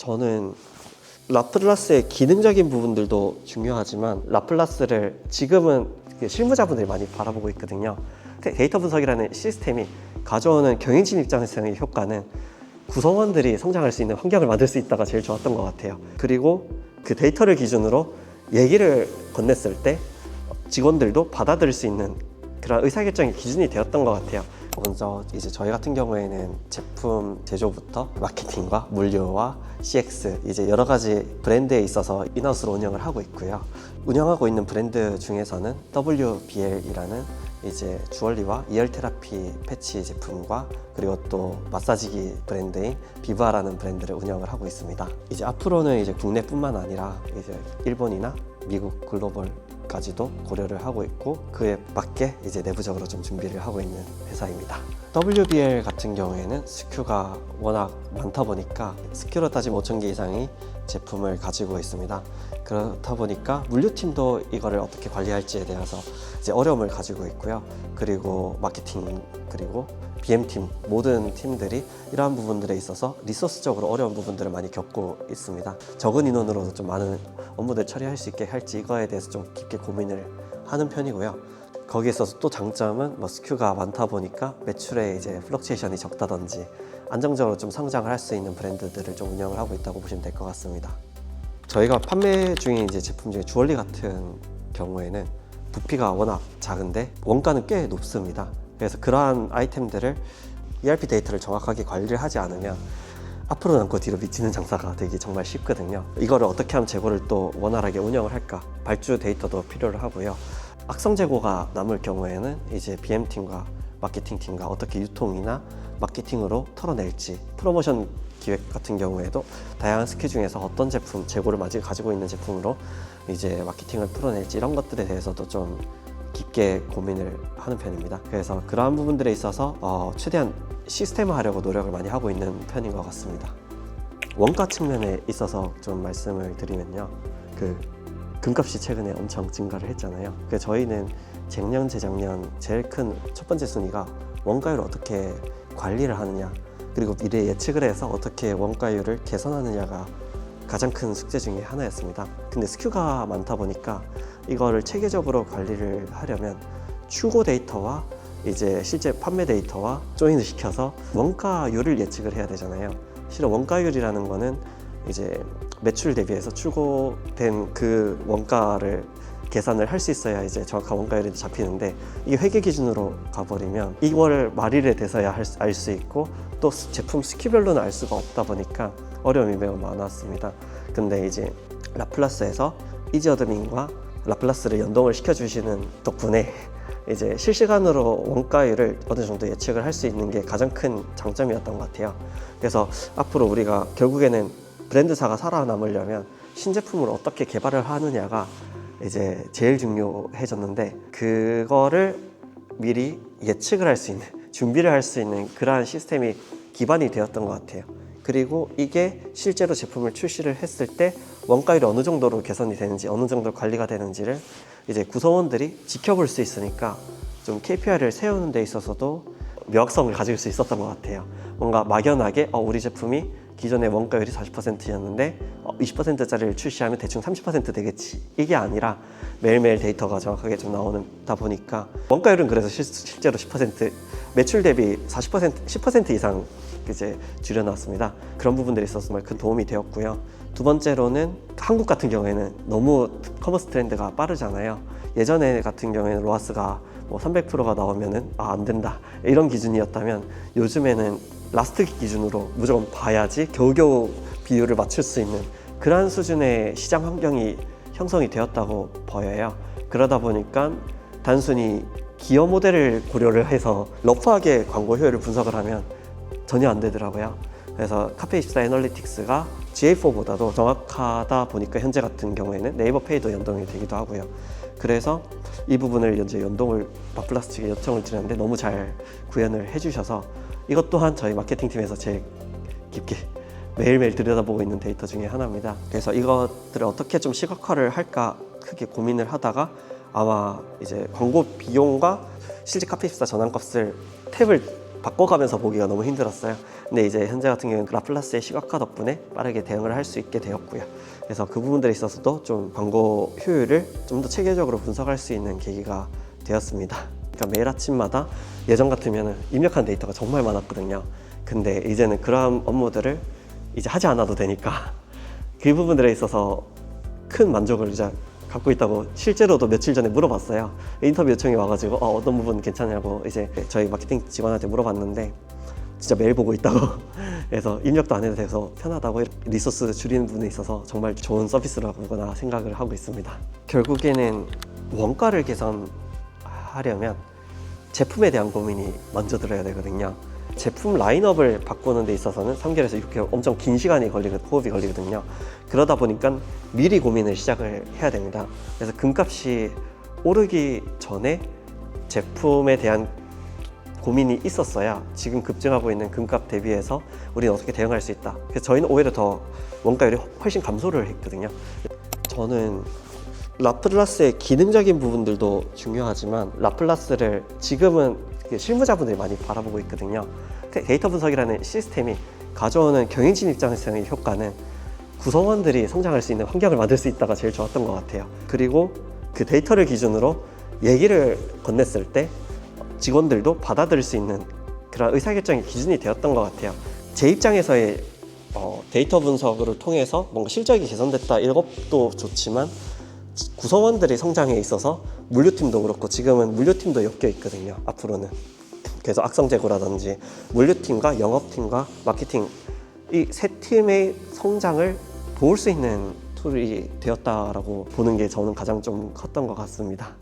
저는 라플라스의 기능적인 부분들도 중요하지만 라플라스를 지금은 실무자분들이 많이 바라보고 있거든요. 데이터 분석이라는 시스템이 가져오는 경영진 입장에서의 효과는 구성원들이 성장할 수 있는 환경을 만들 수 있다가 제일 좋았던 것 같아요. 그리고 그 데이터를 기준으로 얘기를 건넸을 때 직원들도 받아들일 수 있는 그런 의사결정의 기준이 되었던 것 같아요. 먼저 이제 저희 같은 경우에는 제품 제조부터 마케팅과 물류와 CX 이제 여러 가지 브랜드에 있어서 인하우스로 운영을 하고 있고요. 운영하고 있는 브랜드 중에서는 WBL이라는 이제 주얼리와 이열 테라피 패치 제품과 그리고 또 마사지기 브랜드인 비바라는 브랜드를 운영을 하고 있습니다. 이제 앞으로는 이제 국내뿐만 아니라 이제 일본이나 미국 글로벌까지도 고려를 하고 있고 그에 맞게 이제 내부적으로 좀 준비를 하고 있는 회사입니다. WBL 같은 경우에는 SKU가 워낙 많다 보니까 SKU로 따지면 5,000개 이상의 제품을 가지고 있습니다. 그렇다 보니까 물류팀도 이거를 어떻게 관리할지에 대해서 이제 어려움을 가지고 있고요. 그리고 마케팅 그리고 BM팀 모든 팀들이 이러한 부분들에 있어서 리소스적으로 어려운 부분들을 많이 겪고 있습니다. 적은 인원으로도 좀 많은 업무들 처리할 수 있게 할지 이거에 대해서 좀 깊게 고민을 하는 편이고요. 거기에 있어서 또 장점은 SKU가 많다 보니까 매출에 이제 플럭추에이션이 적다든지 안정적으로 좀 성장을 할 수 있는 브랜드들을 좀 운영을 하고 있다고 보시면 될 것 같습니다. 저희가 판매 중인 이제 제품 중에 주얼리 같은 경우에는 부피가 워낙 작은데 원가는 꽤 높습니다. 그래서 그러한 아이템들을 ERP 데이터를 정확하게 관리를 하지 않으면 앞으로 남고 뒤로 미치는 장사가 되기 정말 쉽거든요. 이거를 어떻게 하면 재고를 또 원활하게 운영을 할까? 발주 데이터도 필요를 하고요. 악성 재고가 남을 경우에는 이제 BM팀과 마케팅팀과 어떻게 유통이나 마케팅으로 털어낼지, 프로모션 기획 같은 경우에도 다양한 스킬 중에서 어떤 제품, 재고를 가지고 있는 제품으로 이제 마케팅을 풀어낼지 이런 것들에 대해서도 좀 깊게 고민을 하는 편입니다. 그래서 그러한 부분들에 있어서 최대한 시스템화하려고 노력을 많이 하고 있는 편인 것 같습니다. 원가 측면에 있어서 좀 말씀을 드리면요. 금값이 최근에 엄청 증가를 했잖아요. 그래서 저희는 작년, 재작년 제일 큰 첫 번째 순위가 원가율을 어떻게 관리를 하느냐 그리고 미래 예측을 해서 어떻게 원가율을 개선하느냐가 가장 큰 숙제 중에 하나였습니다. 근데 SKU가 많다 보니까 이거를 체계적으로 관리를 하려면 출고 데이터와 이제 실제 판매 데이터와 조인을 시켜서 원가율을 예측을 해야 되잖아요. 실은 원가율이라는 거는 이제 매출 대비해서 출고된 그 원가를 계산을 할 수 있어야 이제 정확한 원가율이 잡히는데 이게 회계 기준으로 가버리면 이걸 말일에 대서야 알 수 있고 또 제품 스킬별로는 알 수가 없다 보니까 어려움이 매우 많았습니다. 근데 이제 라플라스에서 이지어드민과 라플라스를 연동을 시켜주시는 덕분에 이제 실시간으로 원가율을 어느 정도 예측을 할 수 있는 게 가장 큰 장점이었던 것 같아요. 그래서 앞으로 우리가 결국에는 브랜드사가 살아남으려면 신제품을 어떻게 개발을 하느냐가 이제 제일 중요해졌는데 그거를 미리 예측을 할 수 있는 준비를 할 수 있는 그러한 시스템이 기반이 되었던 것 같아요. 그리고 이게 실제로 제품을 출시를 했을 때 원가율이 어느 정도로 개선이 되는지 어느 정도 관리가 되는지를 이제 구성원들이 지켜볼 수 있으니까 좀 KPI를 세우는 데 있어서도 명확성을 가질 수 있었던 것 같아요. 뭔가 막연하게 우리 제품이 기존의 원가율이 40%였는데 20%짜리를 출시하면 대충 30% 되겠지 이게 아니라 매일매일 데이터가 정확하게 좀 나오다 보니까 원가율은 그래서 실제로 10% 매출 대비 40% 10% 이상 이제 줄여놨습니다. 그런 부분들이 있어서 정말 큰 도움이 되었고요. 두 번째로는 한국 같은 경우에는 너무 커머스 트렌드가 빠르잖아요. 예전에 같은 경우에는 로아스가 뭐 300%가 나오면은 안 된다 이런 기준이었다면 요즘에는 라스트 기준으로 무조건 봐야지 겨우겨우 비율을 맞출 수 있는 그러한 수준의 시장 환경이 형성이 되었다고 보여요. 그러다 보니까 단순히 기어 모델을 고려를 해서 러프하게 광고 효율을 분석을 하면 전혀 안 되더라고요. 그래서 카페24 애널리틱스가 GA4보다도 정확하다 보니까 현재 같은 경우에는 네이버 페이도 연동이 되기도 하고요. 그래서 이 부분을 이제 연동을 라플라스 측에 요청을 드렸는데 너무 잘 구현을 해주셔서 이것 또한 저희 마케팅팀에서 제일 깊게 매일매일 들여다보고 있는 데이터 중에 하나입니다. 그래서 이것들을 어떻게 좀 시각화를 할까 크게 고민을 하다가 아마 이제 광고 비용과 실제 카페24 전환값을 탭을 바꿔가면서 보기가 너무 힘들었어요. 근데 이제 현재 같은 경우는 라플라스의 시각화 덕분에 빠르게 대응을 할 수 있게 되었고요. 그래서 그 부분들에 있어서도 좀 광고 효율을 좀 더 체계적으로 분석할 수 있는 계기가 되었습니다. 그러니까 매일 아침마다 예전 같으면 입력한 데이터가 정말 많았거든요. 근데 이제는 그러한 업무들을 이제 하지 않아도 되니까 그 부분들에 있어서 큰 만족을 이제 갖고 있다고 실제로도 며칠 전에 물어봤어요. 인터뷰 요청이 와가지고 어떤 부분 괜찮냐고 이제 저희 마케팅 직원한테 물어봤는데 진짜 매일 보고 있다고 그래서 입력도 안 해도 돼서 편하다고 리소스 줄이는 부분에 있어서 정말 좋은 서비스라고나 생각을 하고 있습니다. 결국에는 원가를 개선하려면 제품에 대한 고민이 먼저 들어야 되거든요. 제품 라인업을 바꾸는 데 있어서는 3개월에서 6개월 엄청 긴 시간이 호흡이 걸리거든요. 그러다 보니까 미리 고민을 시작을 해야 됩니다. 그래서 금값이 오르기 전에 제품에 대한 고민이 있었어야 지금 급증하고 있는 금값 대비해서 우리는 어떻게 대응할 수 있다. 그래서 저희는 오히려 더 원가율이 훨씬 감소를 했거든요. 저는 라플라스의 기능적인 부분들도 중요하지만 라플라스를 지금은 실무자분들이 많이 바라보고 있거든요. 데이터 분석이라는 시스템이 가져오는 경영진 입장에서의 효과는 구성원들이 성장할 수 있는 환경을 만들 수 있다가 제일 좋았던 것 같아요. 그리고 그 데이터를 기준으로 얘기를 건넸을 때 직원들도 받아들일 수 있는 그런 의사결정의 기준이 되었던 것 같아요. 제 입장에서의 데이터 분석을 통해서 뭔가 실적이 개선됐다 이것도 좋지만 구성원들이 성장에 있어서 물류팀도 그렇고 지금은 물류팀도 엮여 있거든요. 앞으로는 그래서 악성 재고라든지 물류팀과 영업팀과 마케팅 이 세 팀의 성장을 도울 수 있는 툴이 되었다라고 보는 게 저는 가장 좀 컸던 것 같습니다.